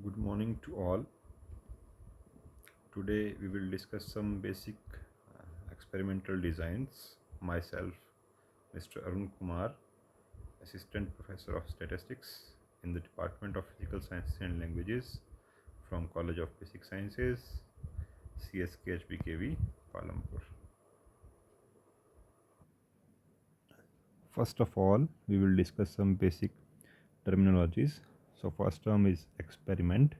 Good morning to all. Today we will discuss some basic experimental designs. Myself, Mr. Arun Kumar, Assistant Professor of Statistics in the Department of Physical Sciences and Languages from College of Basic Sciences, CSKHBKV, Palampur. First of all, we will discuss some basic terminologies. So first term is experiment.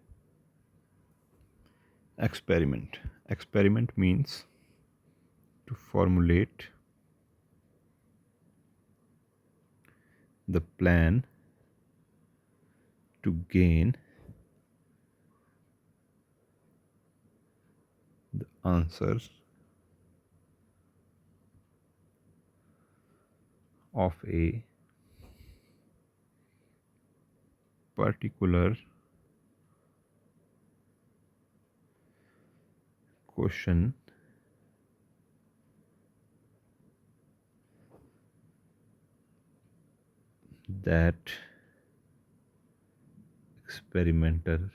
Experiment means to formulate the plan to gain the answer of a particular question that experimenter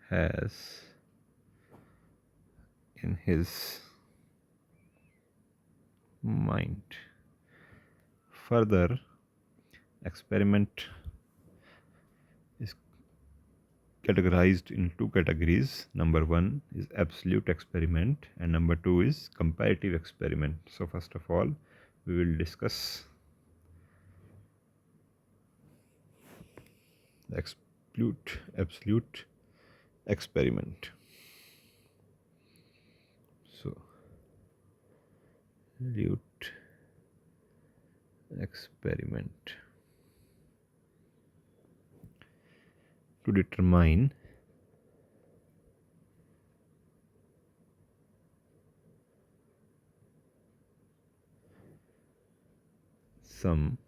has in his mind. Further, experiment is categorized in two categories. Number one is absolute experiment, and number two is comparative experiment. So, first of all, we will discuss the absolute experiment. So, absolute experiment to determine some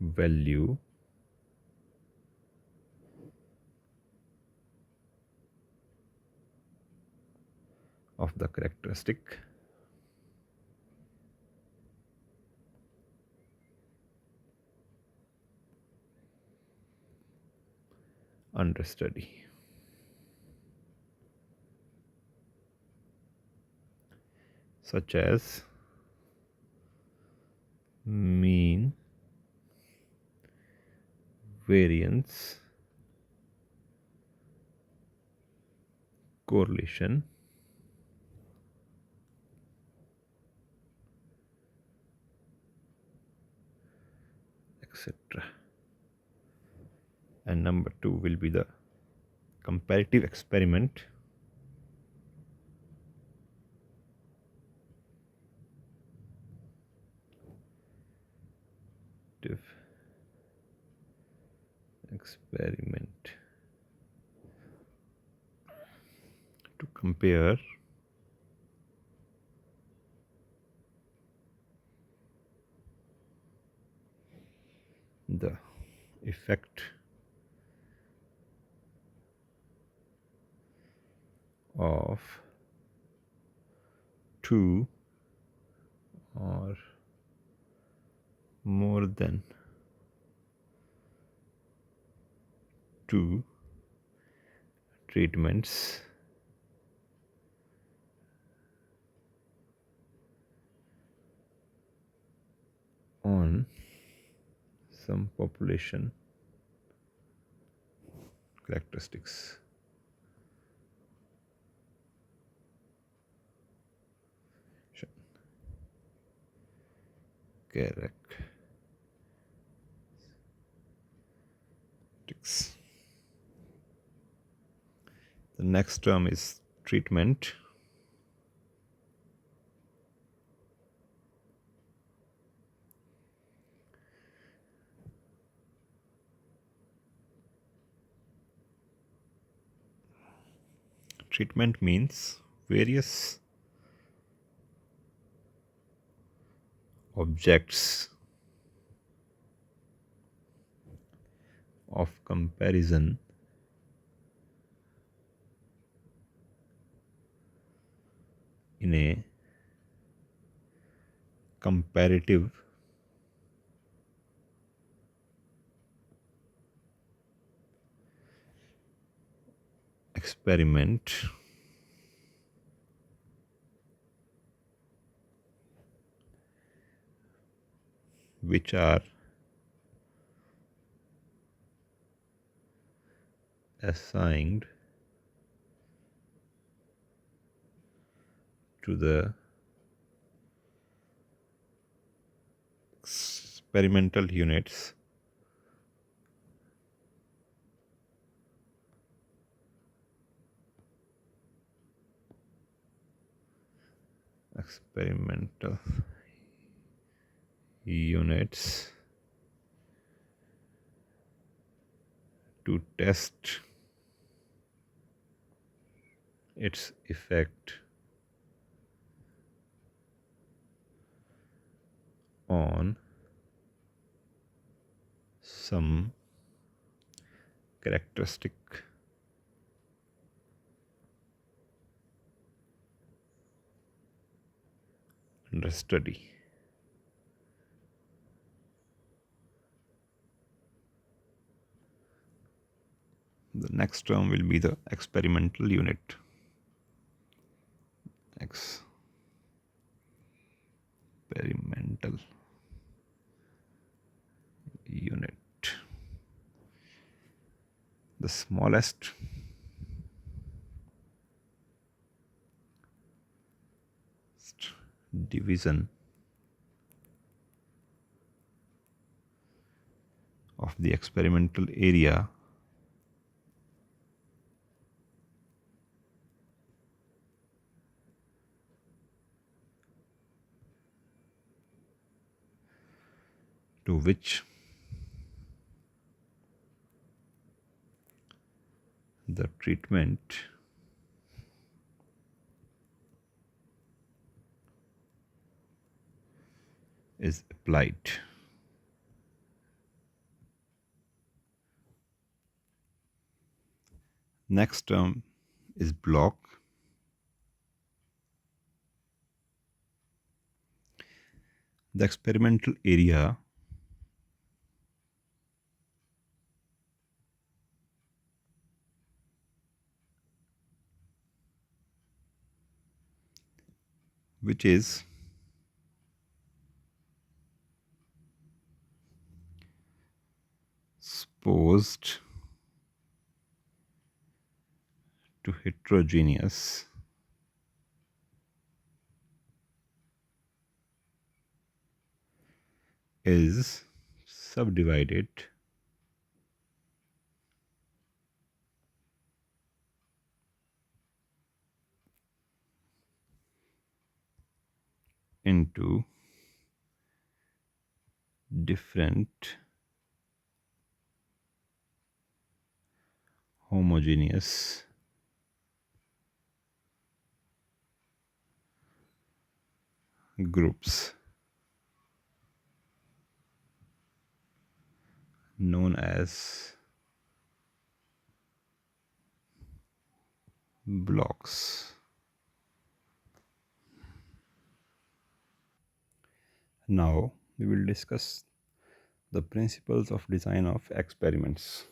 value of the characteristic under study. Such as mean, variance, correlation, etc. And number two will be the comparative experiment. Experiment to compare the effect of two or more than two treatments on some population characteristics. Characteristics. The next term is treatment. Treatment means various objects of comparison in a comparative experiment which are assigned to the experimental units experimental units to test its effect on some characteristic under study. The next term will be the experimental unit. Experimental unit. The smallest division of the experimental area to which the treatment is applied. Next term is block. The experimental area which is exposed to heterogeneous is subdivided into different homogeneous groups known as blocks. Now we will discuss the principles of design of experiments.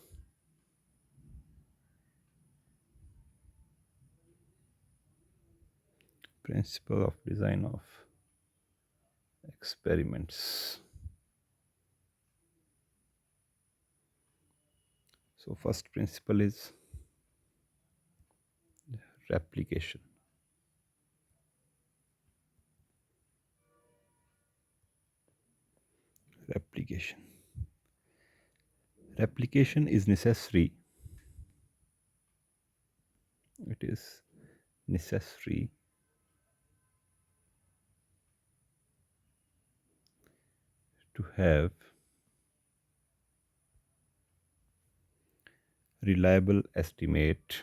Principle of design of experiments. So first principle is replication. Replication. Replication is necessary. It is necessary to have reliable estimate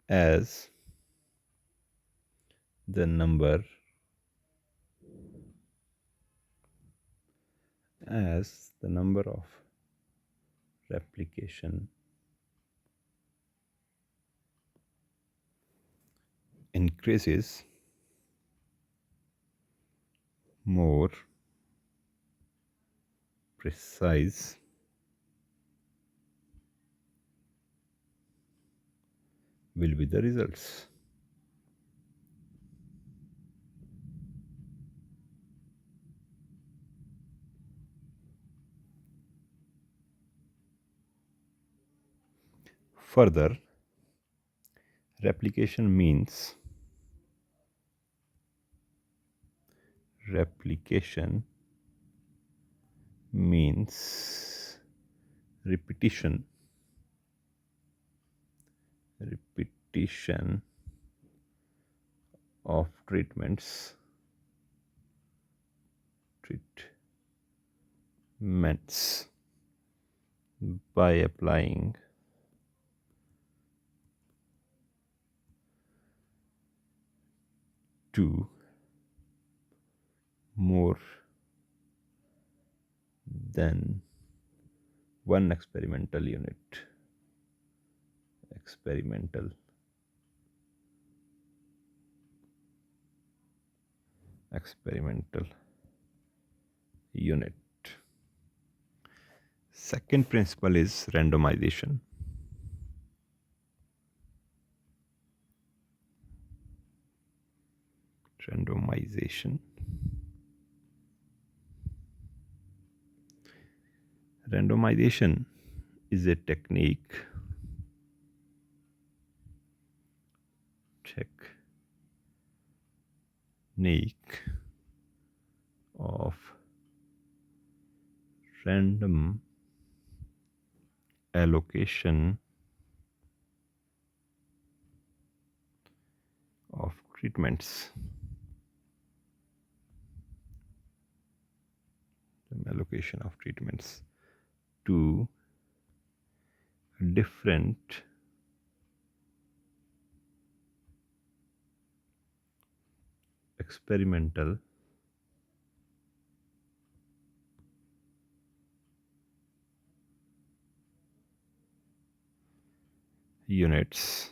as the number of replication increases, more precise will be the results. Further, replication means repetition of treatments by applying to more than one experimental unit. Experimental unit. Second principle is randomization. Randomization is a technique of random allocation of treatments. To different experimental units.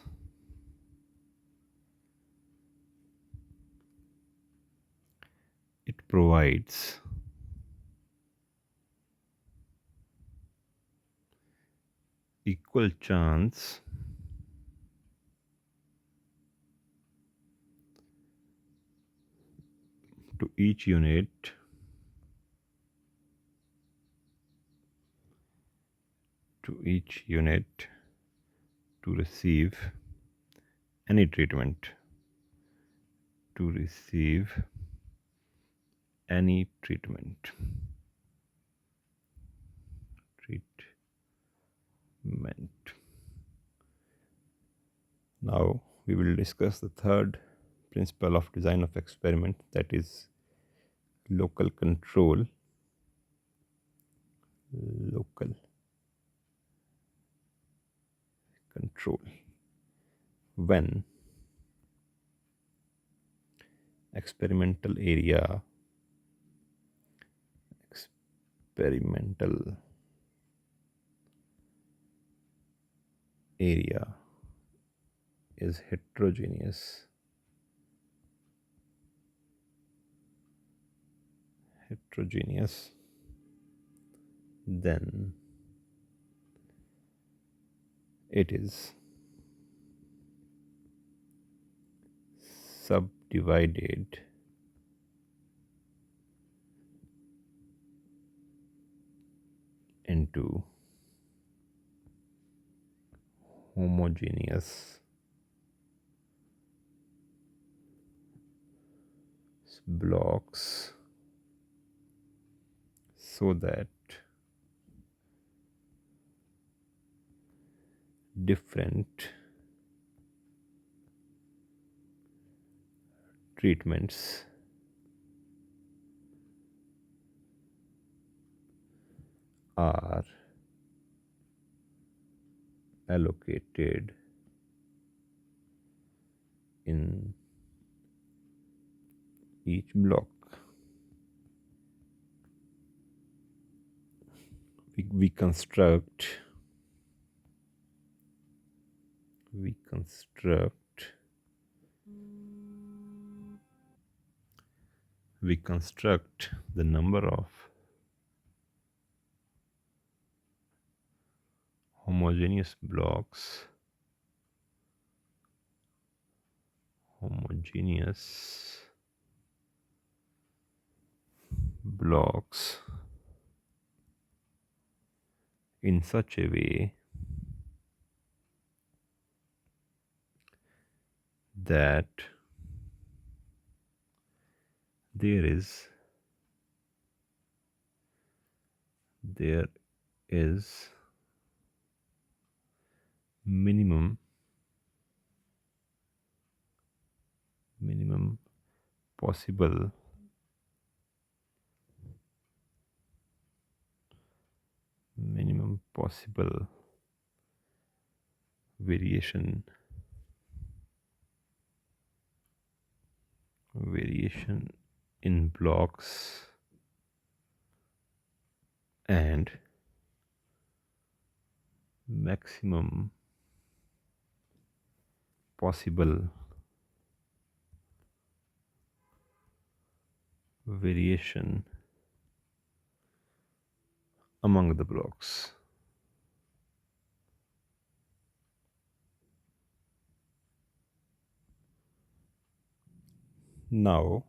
It provides equal chance to each unit to receive any treatment. Now we will discuss the third principle of design of experiment, that is local control. When experimental area is heterogeneous, then it is subdivided into homogeneous blocks so that different treatments are allocated in each block. We construct we construct the number of homogeneous blocks homogeneous blocks in such a way that there is there is minimum minimum possible minimum possible variation variation in blocks and maximum possible variation among the blocks. Now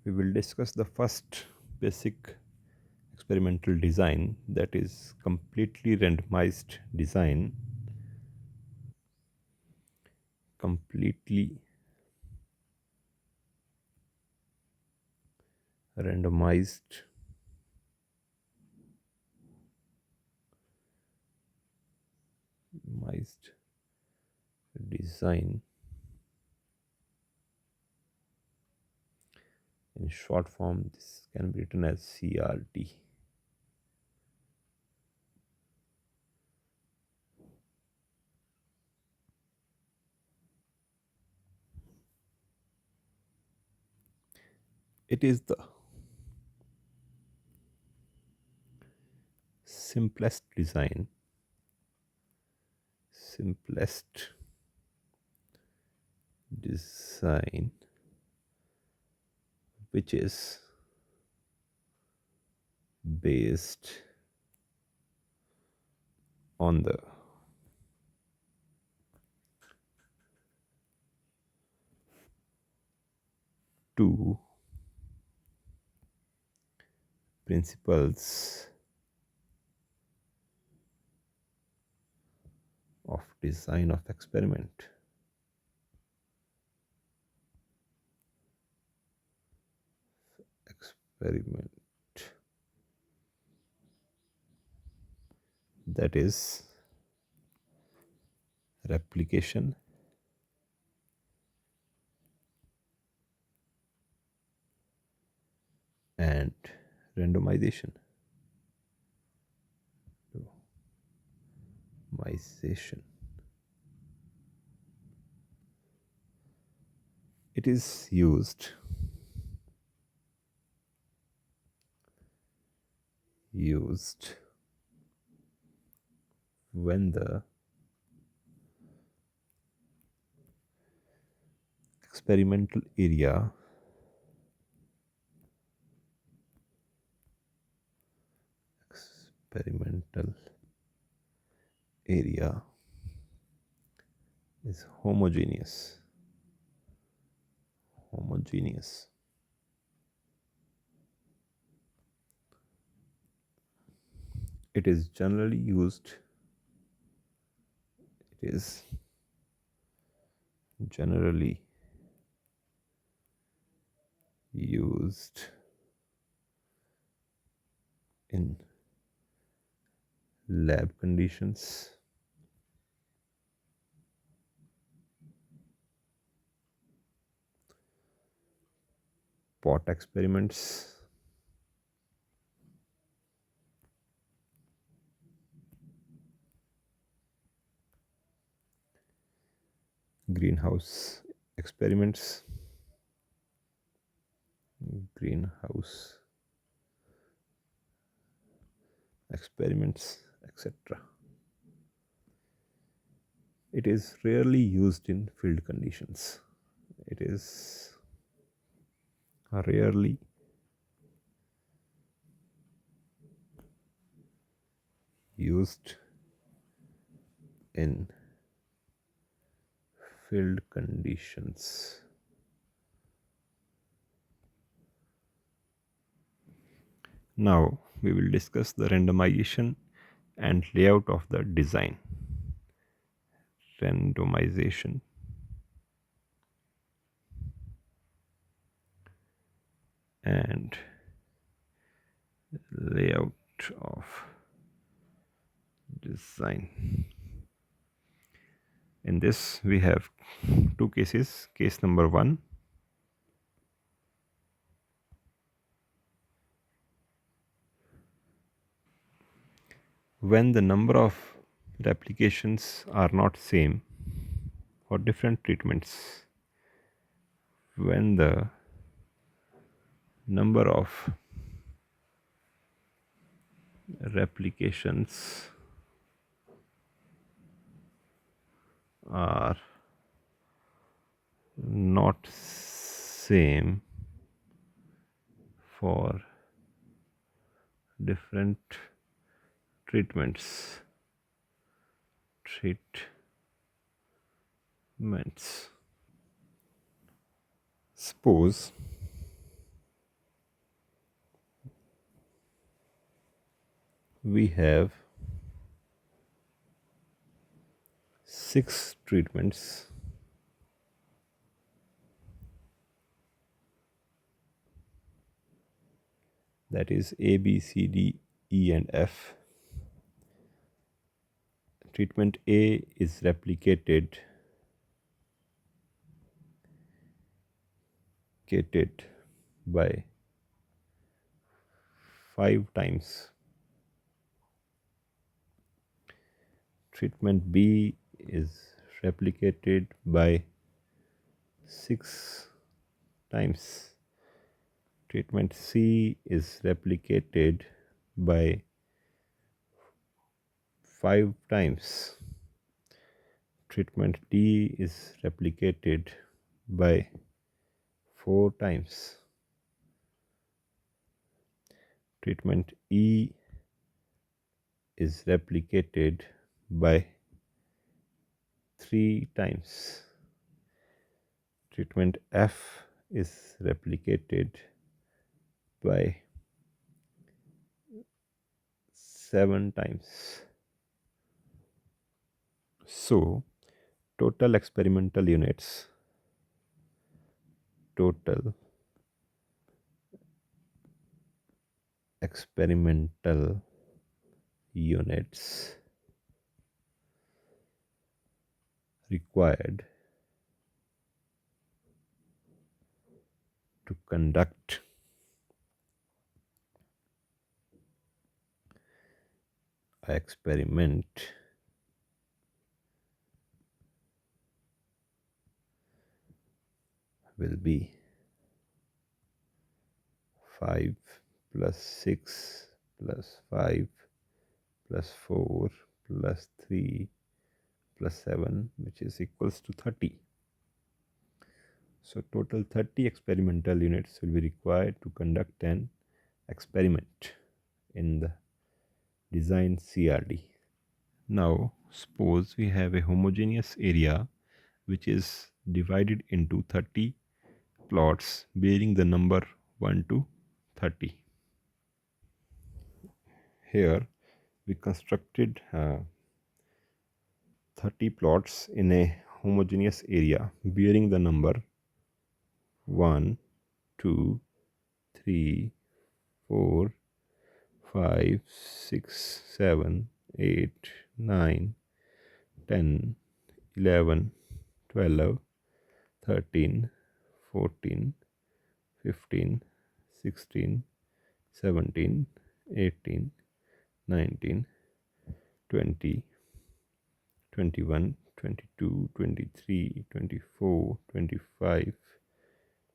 we will discuss the first basic experimental design, that is completely randomized design. Completely randomized randomized design, in short form this can be written as CRD. It is the simplest design, simplest design which is based on the two principles of design of experiment. Experiment, that is replication and randomization. Randomization. It is used when the experimental area is homogeneous. It is generally used it is generally used in lab conditions, pot experiments, greenhouse experiments, greenhouse experiments, etc. It is rarely used in field conditions. It is rarely used in field conditions. Now we will discuss the randomization and layout of the design. Randomization and layout of design. In this we have two cases. Case number 1, when the number of replications are not same for different treatments, when the number of replications are not same for different treatments. Suppose we have 6 treatments, that is A, B, C, D, E and F. Treatment A is replicated by 5 times. Treatment B is replicated by 6 times. Treatment C is replicated by 5 times. Treatment D is replicated by 4 times. Treatment E is replicated by 3 times. Treatment F is replicated by 7 times. So, total experimental units required to conduct an experiment will be 5 plus 6 plus 5 plus 4 plus 3 plus 7, which is equals to 30. So total 30 experimental units will be required to conduct an experiment in the design CRD. Now suppose we have a homogeneous area which is divided into 30 plots bearing the number 1 to 30. Here we constructed 30 plots in a homogeneous area bearing the number 1, 2, 3, 4, 5, 6, 7, 8, 9, 10, 11, 12, 13, 14, 15, 16, 17, 18, 19, 20, 21, 22, 23, 24, 25,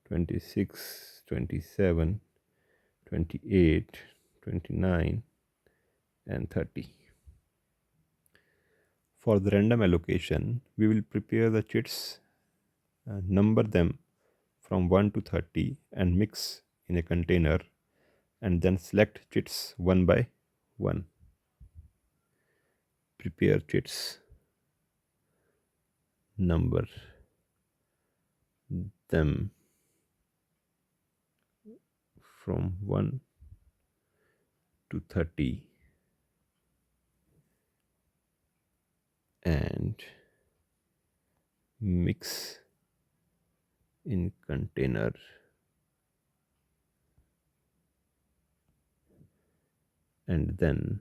26, 27, 28, 29 and 30. For the random allocation, we will prepare the chits, number them from 1 to 30 and mix in a container, and then select chits one by one. Prepare chits, number them from 1 to 30 and mix in container, and then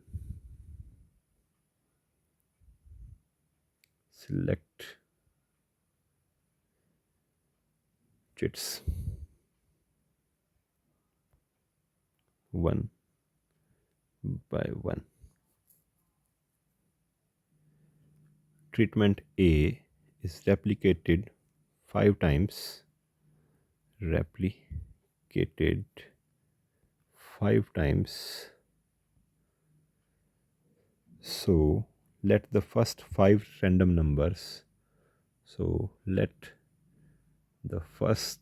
select chits one by one. Treatment A is replicated 5 times, replicated 5 times. So let the first 5 random numbers, so let the first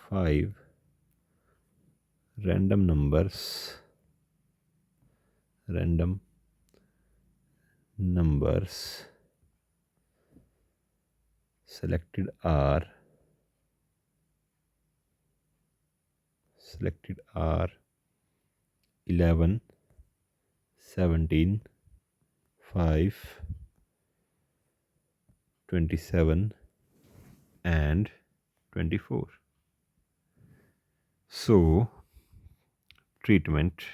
5 random numbers selected are 11, 17, 5, 27 and 24. So treatment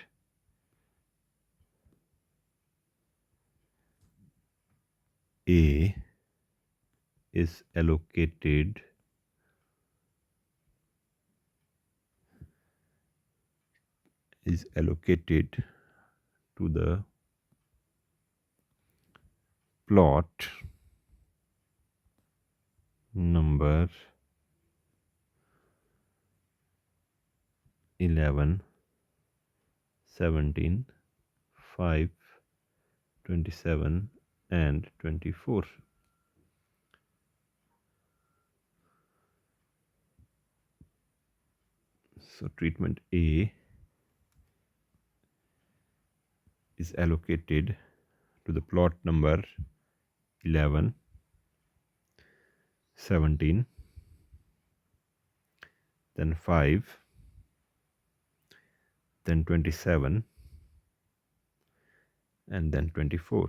A is allocated to the plot number 11, 17, 5, 27 and 24. So treatment A is allocated to the plot number 11, 17, then 5, then 27 and then 24.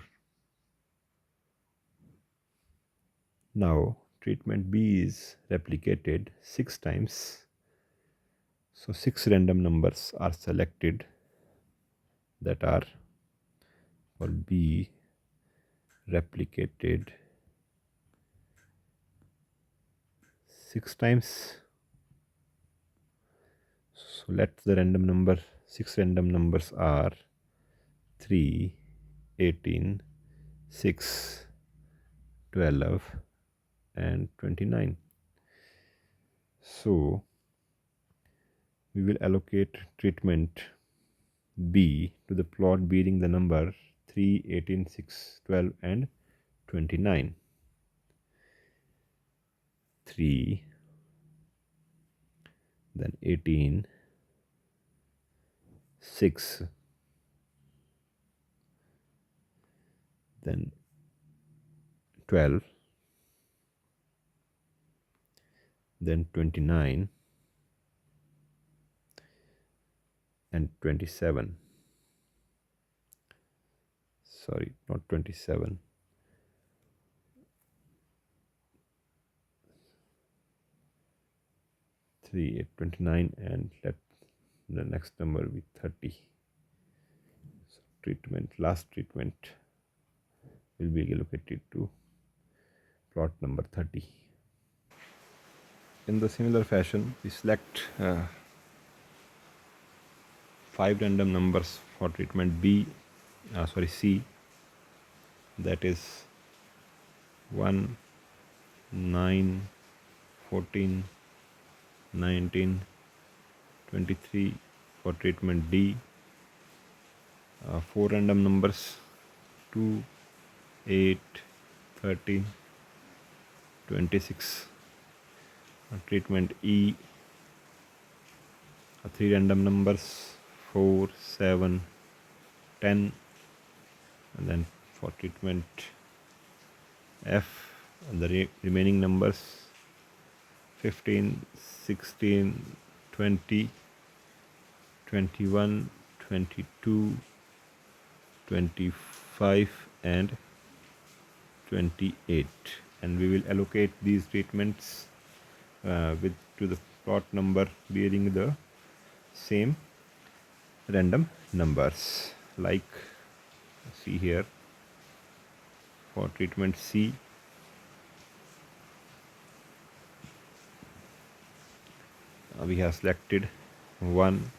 Now treatment B is replicated 6 times. So 6 random numbers are selected that are for B replicated 6 times. So let the 6 random numbers are 3, 18, 6, 12 and 29. So we will allocate treatment B to the plot bearing the number 3, 18, 6, 12 and 29. 3, then 18, 6, then 12, then 29 and 27. Sorry, not 27. 3, 8, 29 and let the next number be 30. So last treatment will be allocated to plot number 30. In the similar fashion, we select 5 random numbers for treatment C, that is 1, 9, 14, 19, 23. For treatment D, 4 random numbers 2, 8, 13, 26. Treatment E, 3 random numbers 4, 7, 10, and then for treatment F, and the remaining numbers 15, 16, 20, 21, 22, 25, and 28. And we will allocate these treatments with to the plot number bearing the same random numbers. Like, see here, for treatment C, we have selected 1,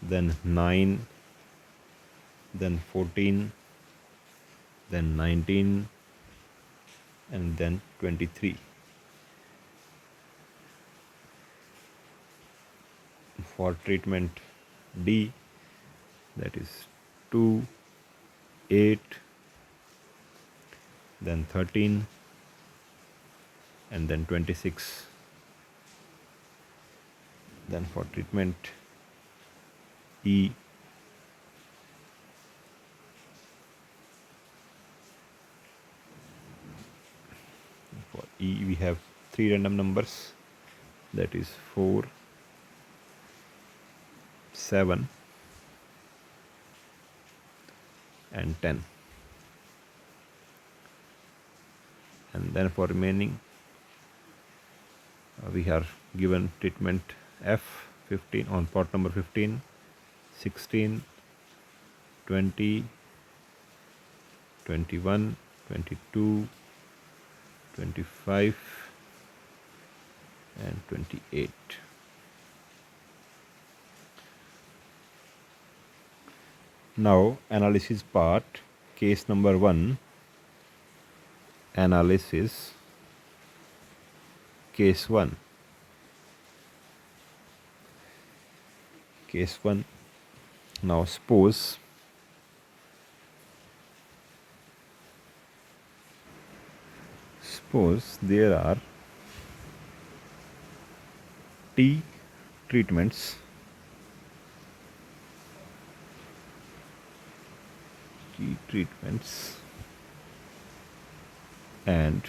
then 9, then 14, then 19, and then 23. For treatment D, that is 2, 8, then 13, and then 26. Then for treatment E, we have 3 random numbers, that is 4, 7, and 10. And then for remaining, we are given treatment F, 15 on plot number 15, 16, 20, 21, 22, 25, and 28. Now analysis part, case number 1, analysis, case 1. Case 1. Now suppose there are T treatments and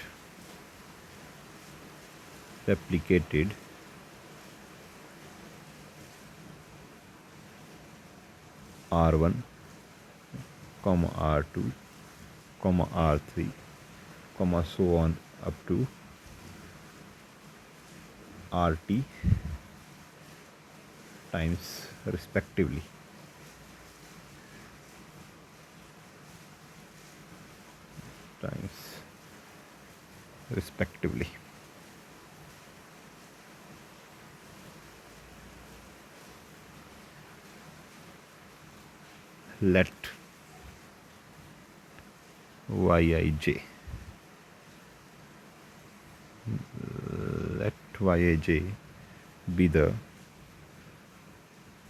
replicated R1, R2, R3, so on up to RT times respectively. Let Yij be the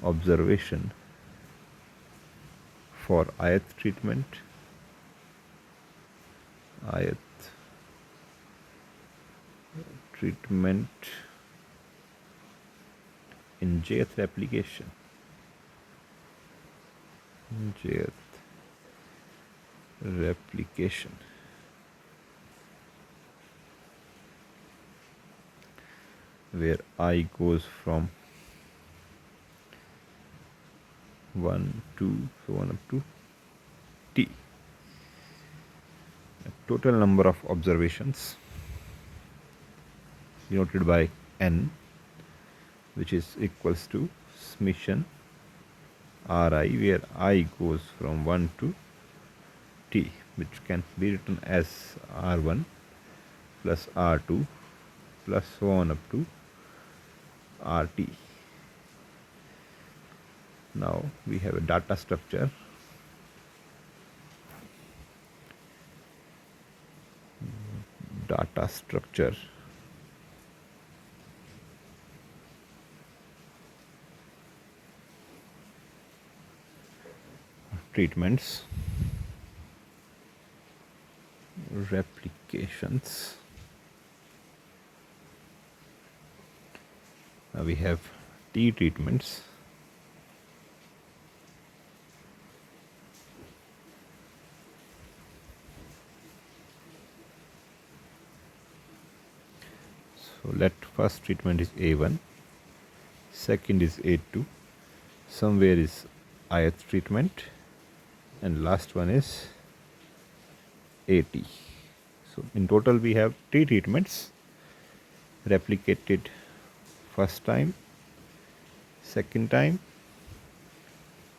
observation for ith treatment, in jth replication, where I goes from 1, 2, so on up to T. Total number of observations denoted by N, which is equals to summation Ri, where I goes from 1 to T, which can be written as R1 plus R2 plus so on up to RT. Now we have a data structure. Treatments. replications. Now we have T treatments. So let first treatment is A1, second is A2, somewhere is ith treatment, and last one is AT. So in total we have T treatments replicated first time, second time,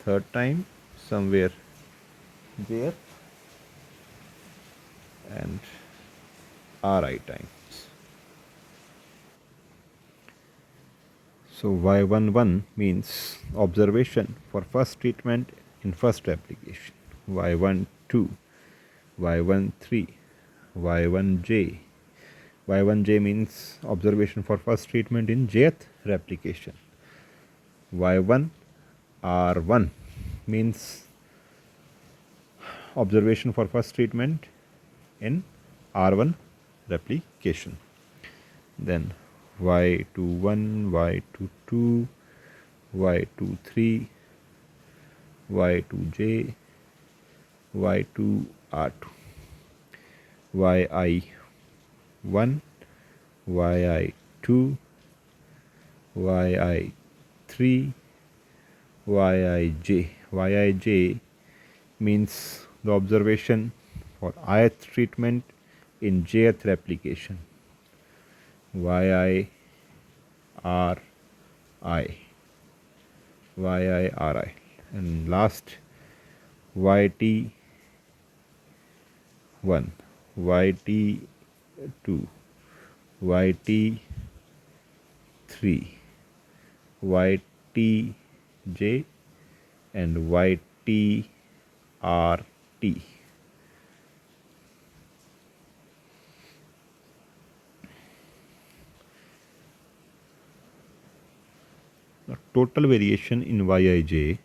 third time, somewhere there, and Ri times. So Y11 means observation for first treatment in first application. Y12, Y13, Y1J. Y1J means observation for first treatment in jth replication. Y1 R1 means observation for first treatment in R1 replication. Then Y21, Y22, Y23, Y2J, Y2R2, YI1, YI2, YI3, YIJ. YIJ means the observation for ith treatment in jth replication. YIRI, YIRI, and last YT1, YT2, YT3, YTJ, and YTRT. Now, total variation in Yij,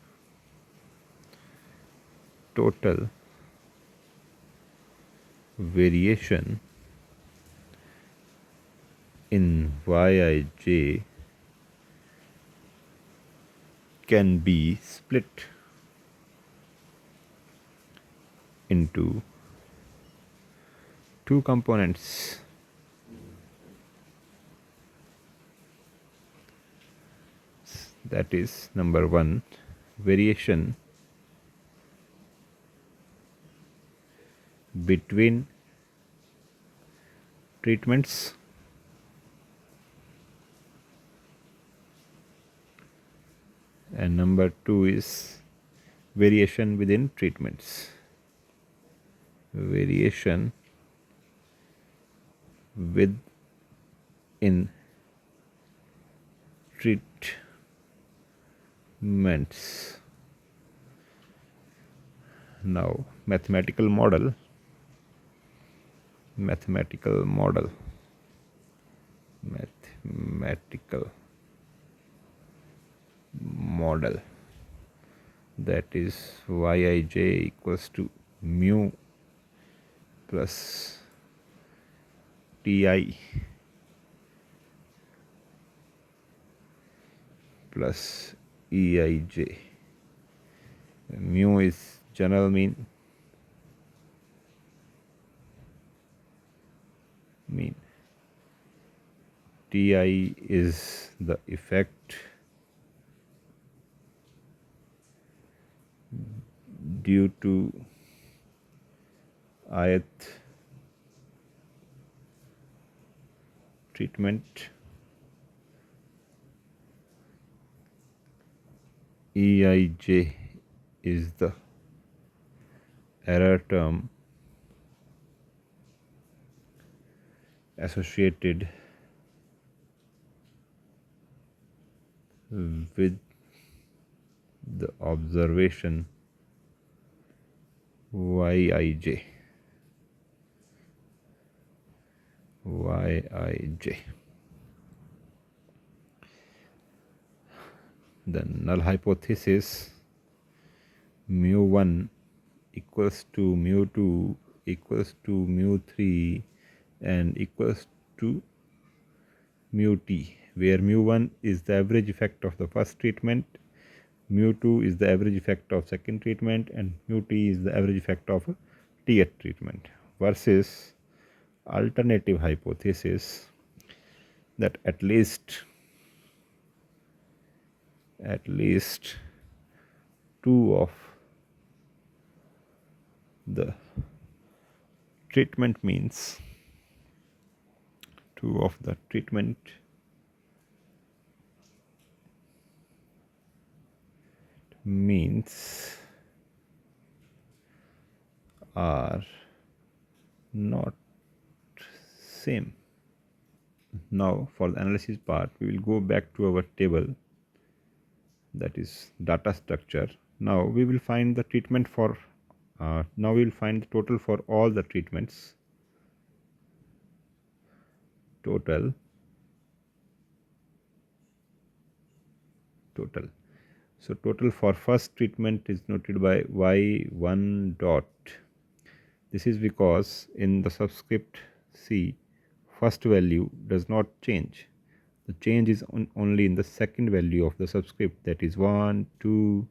total variation in Yij can be split into two components. That is, number one, variation between treatments, and number two is variation within treatments. Variation within treatments. Now, mathematical model that is Yij equals to mu plus Ti plus Eij. Mu is general mean, Ti is the effect due to ith treatment. Eij is the error term associated with the observation Yij. The null hypothesis mu1 equals to mu2 equals to mu 3 and equals to mu t, where mu 1 is the average effect of the first treatment, mu 2 is the average effect of second treatment, and mu t is the average effect of a tth treatment, versus alternative hypothesis that at least two of the treatment means are not same. Now for the analysis part, we will go back to our table, that is data structure. Now we will find the treatment for now we will find the total for all the treatments. Total. So total for first treatment is noted by y1 dot. This is because in the subscript C, first value does not change. The change is only in the second value of the subscript, that is 1, 2,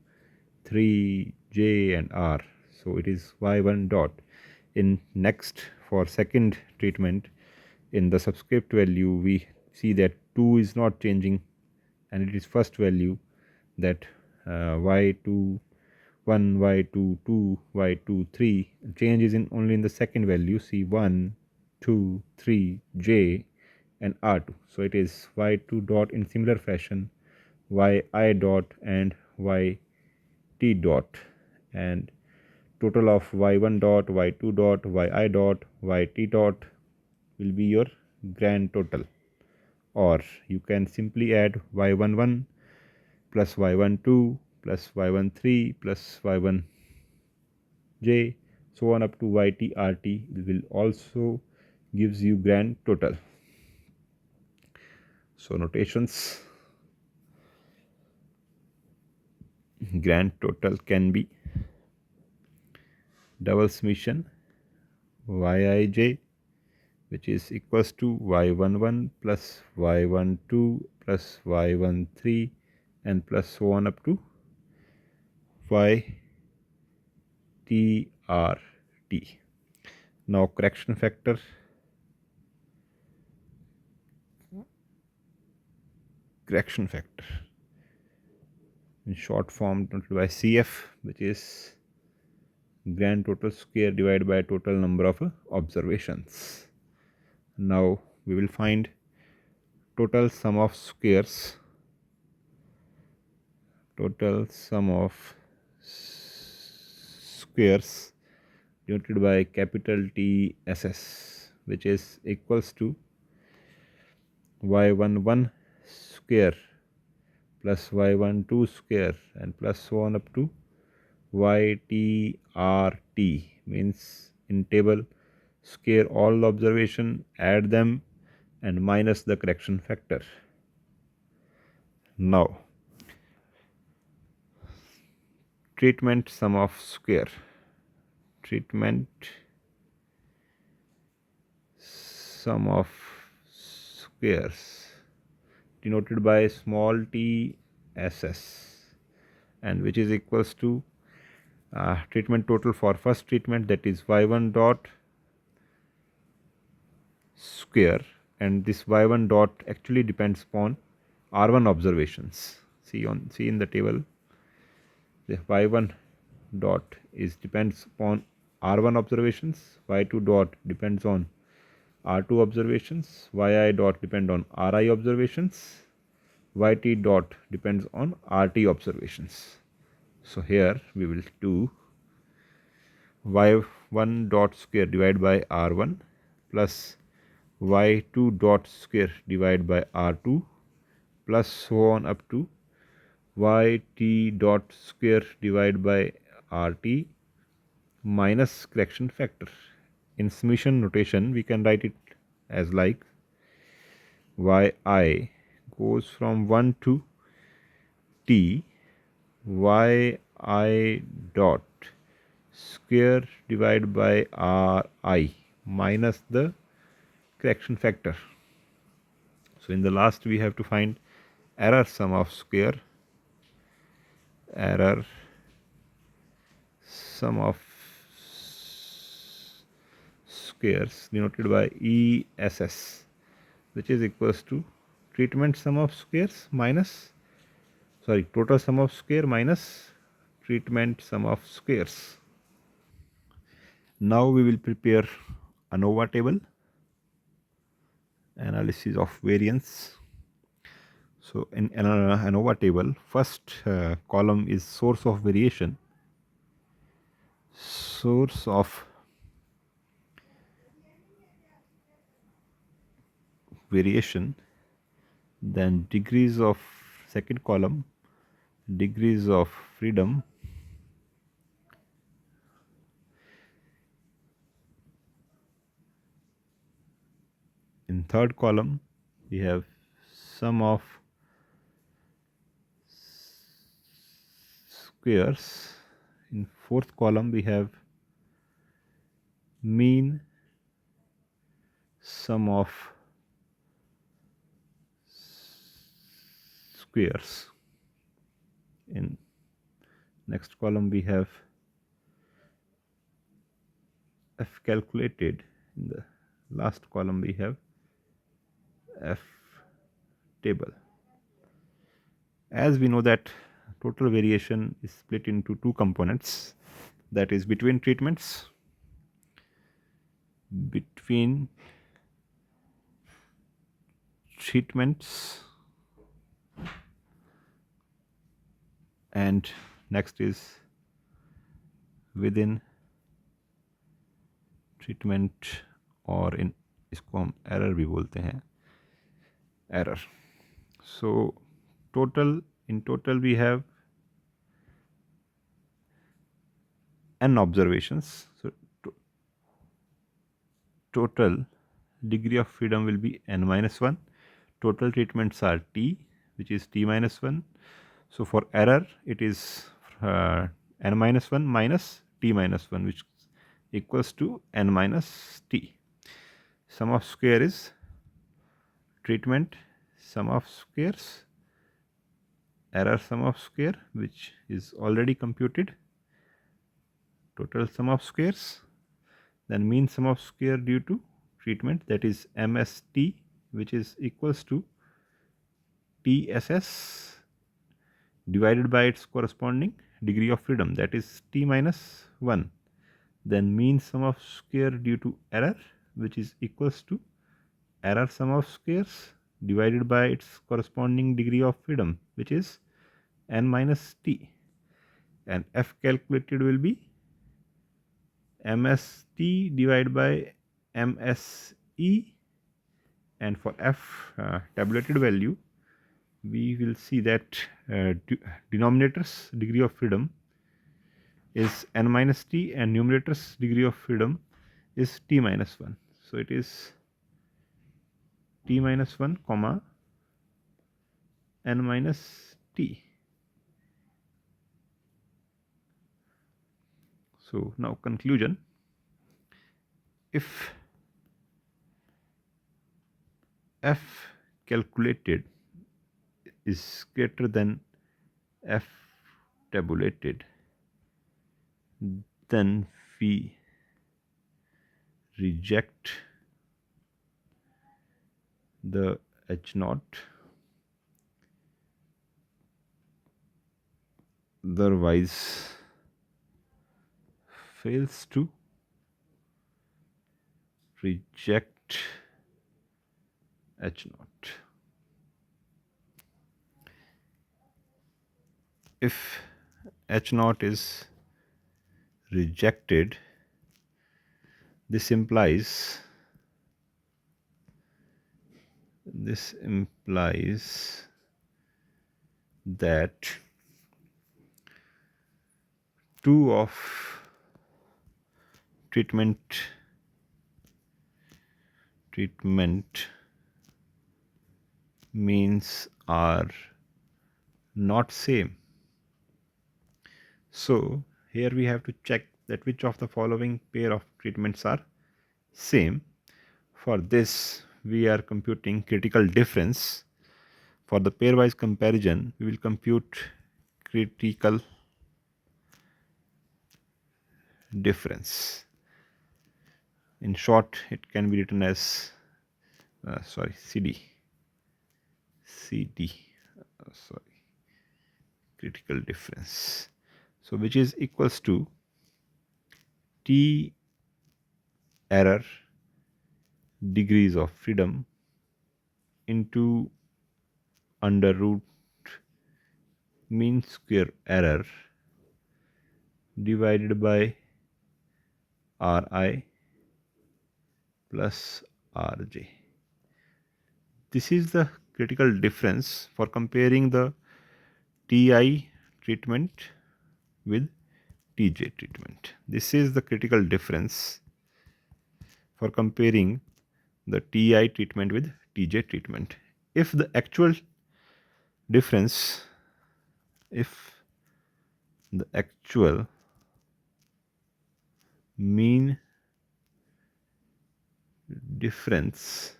3, J and R. So it is y1 dot. In next, for second treatment, in the subscript value we see that 2 is not changing, and it is first value, that y2 1, y2 2, y2 3. Change is only in the second value, see 1, 2, 3, J and R2. So it is y2 dot in similar fashion, yi dot and yt dot, and total of y1 dot, y2 dot, yi dot, yt dot will be your grand total. Or you can simply add y11 plus y12 plus y13 plus y1j, so on up to ytrt, will also gives you grand total. So notations, grand total can be double summation yij, which is equals to y11 plus y12 plus y13 and plus so on up to ytrt. Now correction factor. In short form noted by CF, which is grand total square divided by total number of observations. Now we will find total sum of squares. Total sum of squares denoted by capital TSS, which is equals to y11 square plus y12 square and plus so on up to ytrt, means in table square all observation, add them and minus the correction factor. Now treatment sum of square. Treatment sum of squares denoted by small t ss, and which is equals to treatment total for first treatment, that is y1 dot square, and this y1 dot actually depends upon r1 observations. See in the table, the y1 dot depends upon r1 observations, y2 dot depends on r2 observations, yi dot depend on ri observations, yt dot depends on rt observations. So here we will do y1 dot square divided by r1 plus y2 dot square divided by r2 plus so on up to yt dot square divided by rt minus correction factor. In summation notation we can write it as like yi goes from 1 to t, yi dot square divided by Ri minus the correction factor. So in the last we have to find error sum of square, error sum of squares denoted by ESS, which is equals to treatment sum of squares minus, sorry, total sum of square minus treatment sum of squares. Now we will prepare ANOVA table, analysis of variance. So in ANOVA table, first column is source of variation, source of variation, then degrees of, second column, degrees of freedom, in third column we have sum of squares, in fourth column we have mean sum of squares, in next column we have f calculated, in the last column we have f table. As we know that total variation is split into two components, that is between treatments, between treatments, and next is within treatment, और in इसको हम error भी बोलते हैं, error. So total, in total we have n observations. So total degree of freedom will be n minus 1. Total treatments are t, which is t minus 1. So for error it is n minus 1 minus t minus 1, which equals to n minus t. Sum of square is treatment sum of squares, error sum of square, which is already computed, total sum of squares, then mean sum of square due to treatment, that is MST, which is equals to TSS divided by its corresponding degree of freedom, that is t minus 1. Then mean sum of square due to error, which is equals to error sum of squares divided by its corresponding degree of freedom, which is n minus t. And f calculated will be MST divided by MSE, and for f tabulated value we will see that denominator's degree of freedom is n minus t and numerator's degree of freedom is t minus 1. So it is t minus 1 comma n minus t. So now conclusion, if f calculated is greater than f tabulated, then we reject the H naught, otherwise fails to reject H naught. If H naught is rejected, this implies that 2 of treatment means are not same. So here we have to check that which of the following pair of treatments are same. For this, we are computing critical difference. For the pairwise comparison, we will compute critical difference. In short, it can be written as CD. Sorry, critical difference. So, which is equals to T error degrees of freedom into under root mean square error divided by Ri plus Rj. This is the critical difference for comparing the Ti treatment with Tj treatment. This is the critical difference for comparing the Ti treatment with Tj treatment. If the actual difference, if the actual mean difference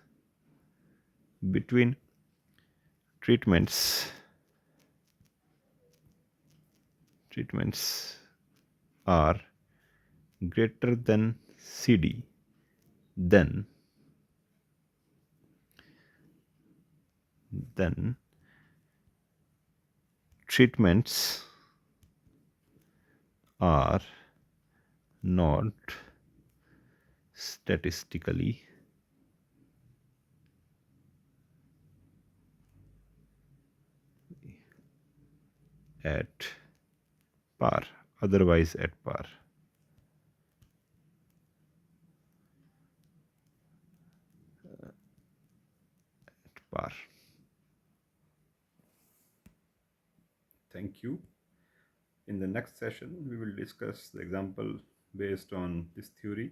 between treatments are greater than CD, then treatments are not statistically at par, otherwise at par. Thank you. In the next session, we will discuss the example based on this theory